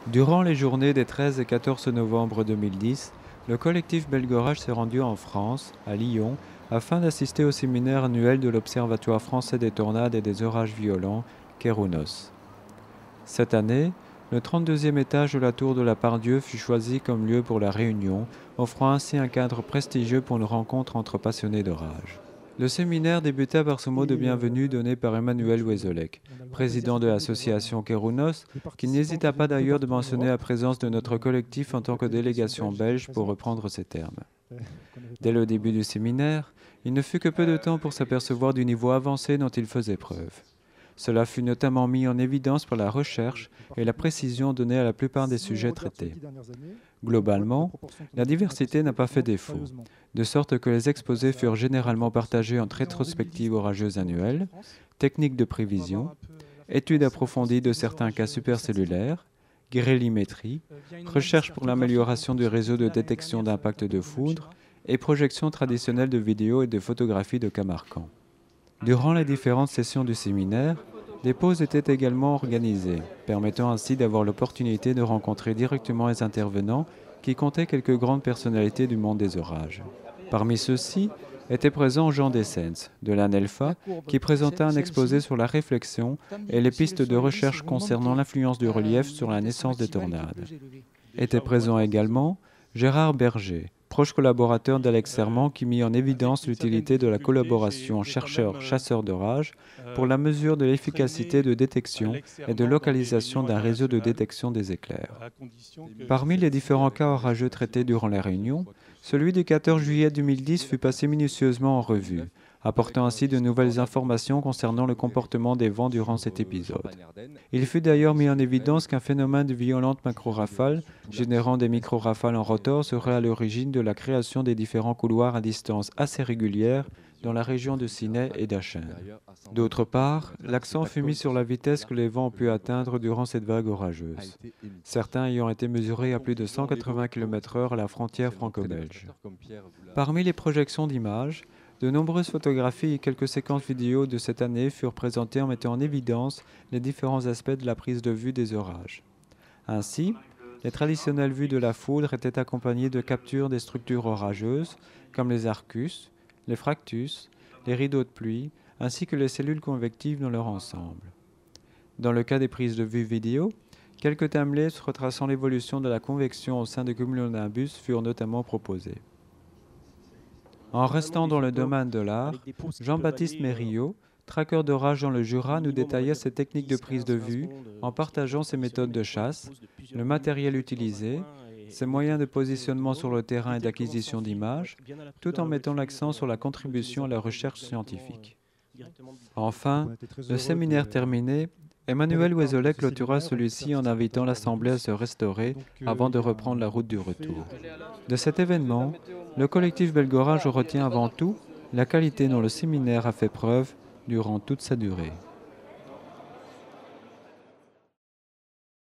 Durant les journées des 13 et 14 novembre 2010, le collectif Belgorage s'est rendu en France, à Lyon, afin d'assister au séminaire annuel de l'Observatoire français des tornades et des orages violents, Kérounos. Cette année, le 32e étage de la tour de la Pardieu fut choisi comme lieu pour la réunion, offrant ainsi un cadre prestigieux pour une rencontre entre passionnés d'orage. Le séminaire débuta par ce mot de bienvenue donné par Emmanuel Wesolek, président de l'association Kérounos, qui n'hésita pas d'ailleurs de mentionner la présence de notre collectif en tant que délégation belge pour reprendre ces termes. Dès le début du séminaire, il ne fut que peu de temps pour s'apercevoir du niveau avancé dont il faisait preuve. Cela fut notamment mis en évidence par la recherche et la précision donnée à la plupart des sujets traités. Globalement, la diversité n'a pas fait défaut, de sorte que les exposés furent généralement partagés entre rétrospectives orageuses annuelles, techniques de prévision, études approfondies de certains cas supercellulaires, grélimétrie, recherche pour l'amélioration du réseau de détection d'impact de foudre et projection traditionnelle de vidéos et de photographies de cas marquants. Durant les différentes sessions du séminaire, des pauses étaient également organisées, permettant ainsi d'avoir l'opportunité de rencontrer directement les intervenants qui comptaient quelques grandes personnalités du monde des orages. Parmi ceux-ci était présent Jean Dessens, de l'ANELFA, qui présenta un exposé sur la réflexion et les pistes de recherche concernant l'influence du relief sur la naissance des tornades. Était présent également Gérard Berger, proche collaborateur d'Alex Serment, qui mit en évidence l'utilité de la collaboration chercheur-chasseur d'orage pour la mesure de l'efficacité de détection et de localisation d'un réseau de détection des éclairs. Parmi les différents cas orageux traités durant la réunion, celui du 14 juillet 2010 fut passé minutieusement en revue, apportant ainsi de nouvelles informations concernant le comportement des vents durant cet épisode. Il fut d'ailleurs mis en évidence qu'un phénomène de violentes macro-rafales, générant des micro-rafales en rotor, serait à l'origine de la création des différents couloirs à distance assez régulière dans la région de Ciney et d'Achen. D'autre part, l'accent fut mis sur la vitesse que les vents ont pu atteindre durant cette vague orageuse, certains ayant été mesurés à plus de 180 km/h à la frontière franco-belge. Parmi les projections d'images, de nombreuses photographies et quelques séquences vidéo de cette année furent présentées en mettant en évidence les différents aspects de la prise de vue des orages. Ainsi, les traditionnelles vues de la foudre étaient accompagnées de captures des structures orageuses, comme les arcus, les fractus, les rideaux de pluie, ainsi que les cellules convectives dans leur ensemble. Dans le cas des prises de vue vidéo, quelques timelapses retraçant l'évolution de la convection au sein de cumulonimbus furent notamment proposés. En restant dans le domaine de l'art, Jean-Baptiste Mériot, traqueur d'orage dans le Jura, nous détaillait ses techniques de prise de vue en partageant ses méthodes de chasse, le matériel utilisé, ses moyens de positionnement sur le terrain et d'acquisition d'images, tout en mettant l'accent sur la contribution à la recherche scientifique. Enfin, le séminaire terminé, Emmanuel Wesolek clôtura celui-ci en invitant l'Assemblée à se restaurer avant de reprendre la route du retour. De cet événement, le collectif Belgorage retient avant tout la qualité dont le séminaire a fait preuve durant toute sa durée.